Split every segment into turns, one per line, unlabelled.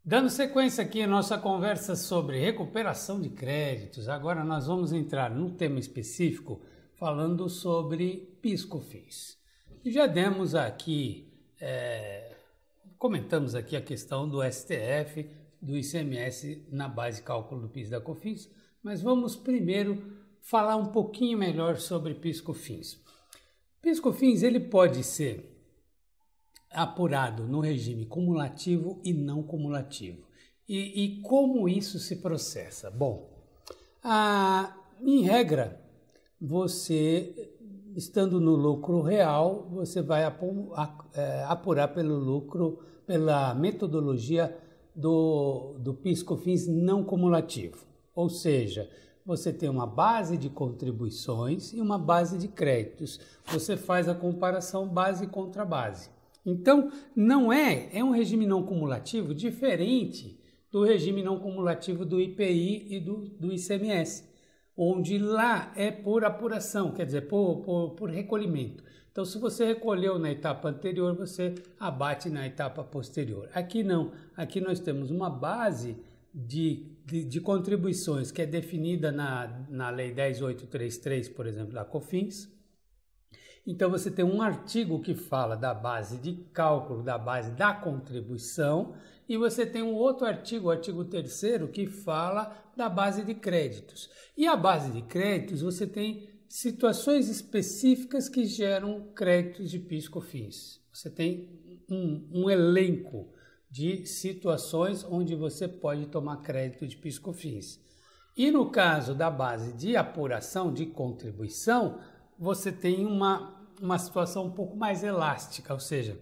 Dando sequência aqui à nossa conversa sobre recuperação de créditos, agora nós vamos entrar num tema específico falando sobre PIS/COFINS. Já demos aqui, comentamos aqui a questão do STF, do ICMS na base de cálculo do PIS e da COFINS, mas vamos primeiro falar um pouquinho melhor sobre PIS/COFINS. PIS/COFINS ele pode ser apurado no regime cumulativo e não cumulativo. E como isso se processa? Bom, em regra, você, estando no lucro real, você vai apurar pelo lucro, pela metodologia do PIS/COFINS não cumulativo. Ou seja, você tem uma base de contribuições e uma base de créditos. Você faz a comparação base contra base. Então, é um regime não cumulativo diferente do regime não cumulativo do IPI e do ICMS, onde lá é por apuração, quer dizer, por recolhimento. Então, se você recolheu na etapa anterior, você abate na etapa posterior. Aqui não, aqui nós temos uma base de contribuições que é definida na Lei 10.833, por exemplo, da COFINS. Então, você tem um artigo que fala da base de cálculo, da base da contribuição, e você tem um outro artigo, o artigo 3º, que fala da base de créditos. E a base de créditos, você tem situações específicas que geram créditos de PIS/COFINS. Você tem um elenco de situações onde você pode tomar crédito de PIS/COFINS. E no caso da base de apuração de contribuição, você tem uma situação um pouco mais elástica, ou seja,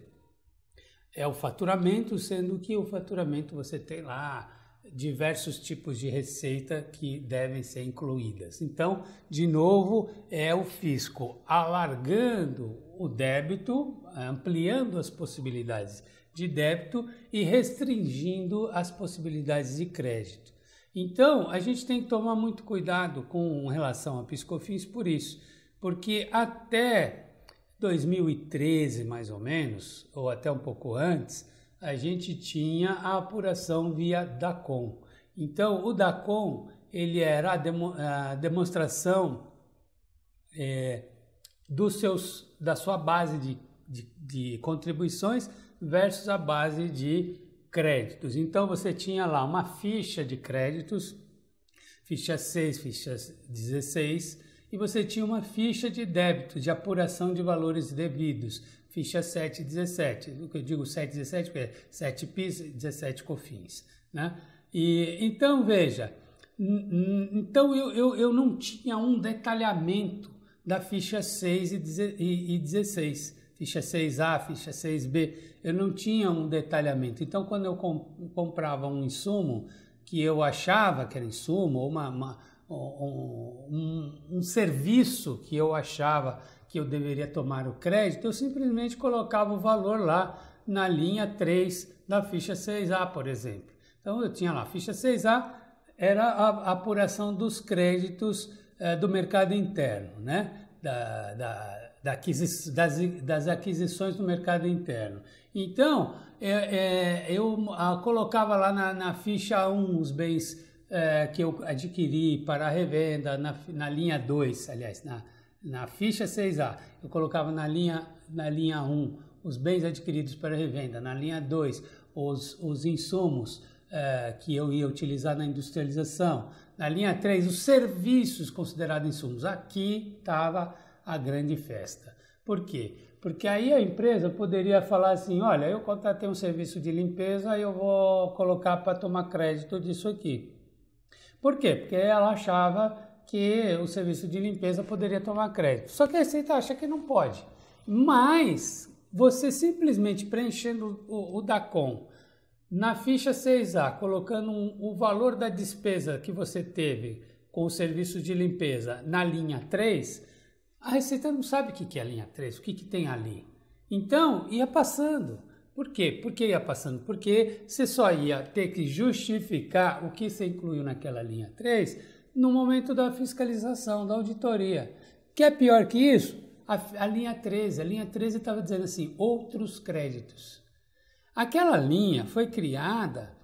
é o faturamento, sendo que o faturamento você tem lá diversos tipos de receita que devem ser incluídas. Então, de novo, é o fisco alargando o débito, ampliando as possibilidades de débito e restringindo as possibilidades de crédito. Então, a gente tem que tomar muito cuidado com relação a PIS/COFINS por isso, porque até 2013, mais ou menos, ou até um pouco antes, a gente tinha a apuração via DACOM. Então, o DACOM, ele era a demonstração da sua base de contribuições versus a base de créditos. Então, você tinha lá uma ficha de créditos, ficha 6, ficha 16, e você tinha uma ficha de débito, de apuração de valores devidos, ficha 7 e 17. Eu digo 7 e 17 porque é 7 PIS e 17 COFINS. Né? Então, veja, eu não tinha um detalhamento da ficha 6 e 16. Ficha 6A, ficha 6B, eu não tinha um detalhamento. Então, quando eu comprava um insumo que eu achava que era insumo, ou um serviço que eu achava que eu deveria tomar o crédito, eu simplesmente colocava o valor lá na linha 3 da ficha 6A, por exemplo. Então, eu tinha lá, a ficha 6A era a apuração dos créditos do mercado interno, né? Das aquisições do mercado interno. Então, eu colocava lá na ficha 1 os bens que eu adquiri para a revenda, na linha 2, aliás, na ficha 6A, eu colocava na linha 1 os bens adquiridos para a revenda, na linha 2 os insumos que eu ia utilizar na industrialização, na linha 3 os serviços considerados insumos. Aqui estava a grande festa. Por quê? Porque aí a empresa poderia falar assim, olha, eu contratei um serviço de limpeza e eu vou colocar para tomar crédito disso aqui. Por quê? Porque ela achava que o serviço de limpeza poderia tomar crédito. Só que a Receita acha que não pode. Mas você simplesmente preenchendo o DACOM na ficha 6A, colocando o valor da despesa que você teve com o serviço de limpeza na linha 3, a Receita não sabe o que é a linha 3, o que tem ali. Então, ia passando. Por quê? Por que ia passando? Porque você só ia ter que justificar o que você incluiu naquela linha 3 no momento da fiscalização, da auditoria. Que é pior que isso? A linha 13. A linha 13 estava dizendo assim, outros créditos. Aquela linha foi criada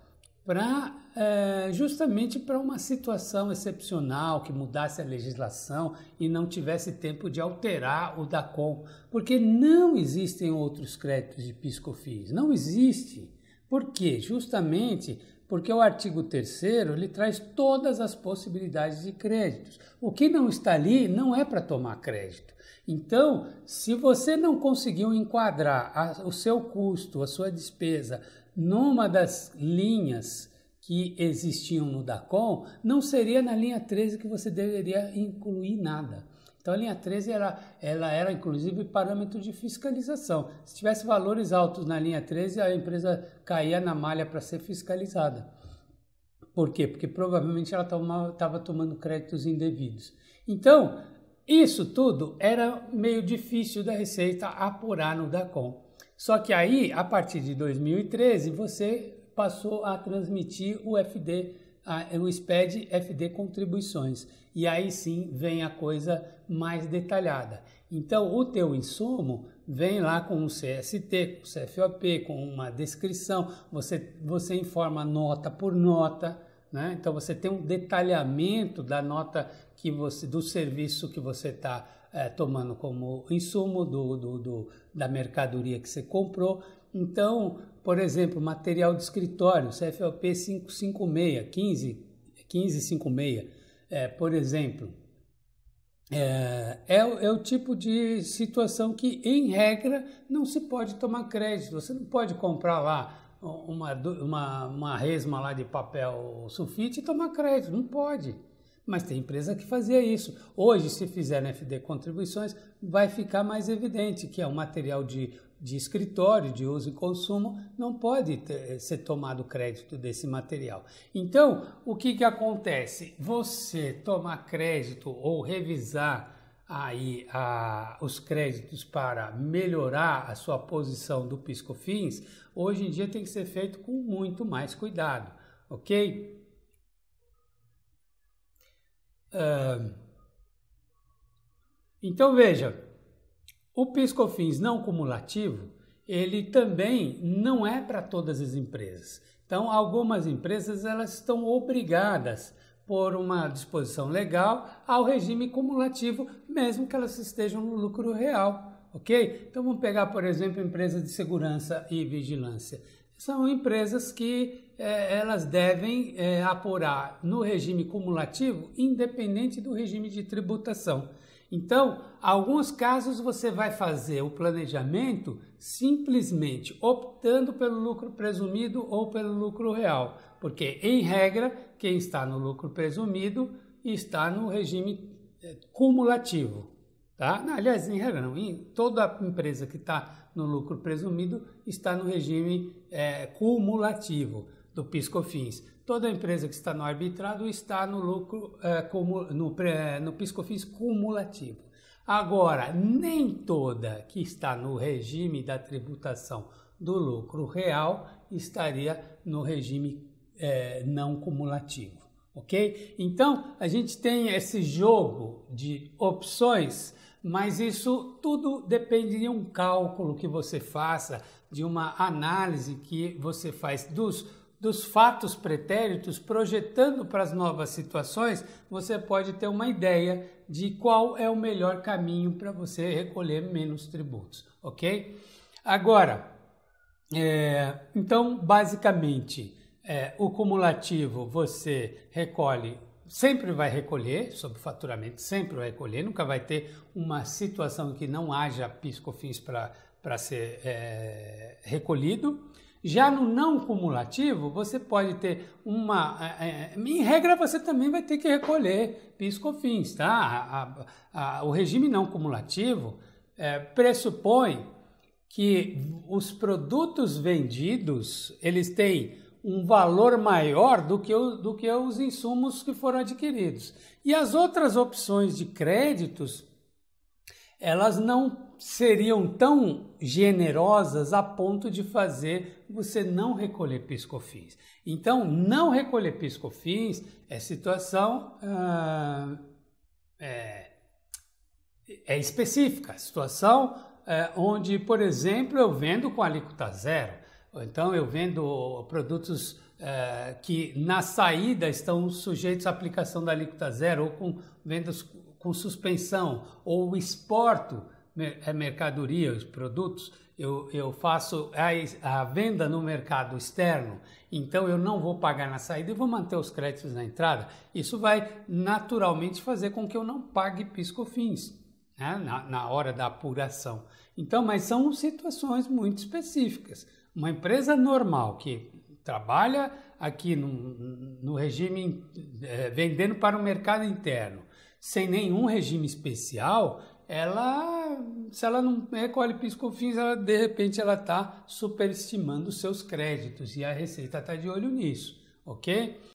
justamente para uma situação excepcional, que mudasse a legislação e não tivesse tempo de alterar o DACOM, porque não existem outros créditos de PIS/COFINS, não existe. Por quê? Justamente porque o artigo 3º ele traz todas as possibilidades de créditos. O que não está ali não é para tomar crédito. Então, se você não conseguiu enquadrar o seu custo, a sua despesa, numa das linhas que existiam no DACOM, não seria na linha 13 que você deveria incluir nada. Então a linha 13 ela era inclusive parâmetro de fiscalização. Se tivesse valores altos na linha 13, a empresa caía na malha para ser fiscalizada. Por quê? Porque provavelmente ela estava tomando créditos indevidos. Então, isso tudo era meio difícil da Receita apurar no DACOM. Só que aí, a partir de 2013, você passou a transmitir o FD, o SPED FD Contribuições. E aí sim vem a coisa mais detalhada. Então, o teu insumo vem lá com um CST, com CFOP, com uma descrição, você informa nota por nota, né? Então, você tem um detalhamento da nota do serviço que você está tomando como insumo da mercadoria que você comprou. Então, por exemplo, material de escritório, CFOP 556, 1556, por exemplo, é o tipo de situação que, em regra, não se pode tomar crédito. Você não pode comprar lá uma resma lá de papel sulfite e tomar crédito, não pode. Mas tem empresa que fazia isso. Hoje, se fizer na FD Contribuições, vai ficar mais evidente que é um material de escritório, de uso e consumo, não pode ser tomado crédito desse material. Então, o que acontece? Você tomar crédito ou revisar aí os créditos para melhorar a sua posição do PIS/COFINS, hoje em dia tem que ser feito com muito mais cuidado, ok? Então veja, o PIS/COFINS não cumulativo, ele também não é para todas as empresas. Então algumas empresas elas estão obrigadas por uma disposição legal ao regime cumulativo, mesmo que elas estejam no lucro real, ok? Então vamos pegar, por exemplo, empresas de segurança e vigilância. São empresas que elas devem apurar no regime cumulativo, independente do regime de tributação. Então, alguns casos você vai fazer o planejamento simplesmente optando pelo lucro presumido ou pelo lucro real, porque, em regra, quem está no lucro presumido está no regime cumulativo. Tá? Aliás, em regra não, toda empresa que está no lucro presumido está no regime cumulativo do PIS/COFINS. Toda empresa que está no arbitrado está no lucro no PIS/COFINS cumulativo. Agora, nem toda que está no regime da tributação do lucro real estaria no regime não cumulativo, ok? Então, a gente tem esse jogo de opções, mas isso tudo depende de um cálculo que você faça, de uma análise que você faz dos fatos pretéritos, projetando para as novas situações, você pode ter uma ideia de qual é o melhor caminho para você recolher menos tributos, ok? Agora, então, basicamente, o cumulativo você recolhe, sempre vai recolher, sob faturamento, sempre vai recolher, nunca vai ter uma situação que não haja PIS/COFINS para ser recolhido. Já no não cumulativo, você pode ter em regra, você também vai ter que recolher PIS/COFINS, tá? O regime não cumulativo pressupõe que os produtos vendidos, eles têm um valor maior do que os insumos que foram adquiridos. E as outras opções de créditos, elas não seriam tão generosas a ponto de fazer você não recolher PIS/COFINS. Então, não recolher PIS/COFINS é situação específica, situação onde, por exemplo, eu vendo com alíquota zero, ou então eu vendo produtos que na saída estão sujeitos à aplicação da alíquota zero ou com vendas com suspensão, ou exporto mercadoria, os produtos, eu faço a venda no mercado externo, então eu não vou pagar na saída e vou manter os créditos na entrada. Isso vai naturalmente fazer com que eu não pague PIS/COFINS, né, na hora da apuração. Então, mas são situações muito específicas. Uma empresa normal que trabalha aqui no regime vendendo para o mercado interno, sem nenhum regime especial, se ela não recolhe PIS/COFINS, de repente ela está superestimando os seus créditos e a Receita está de olho nisso, ok?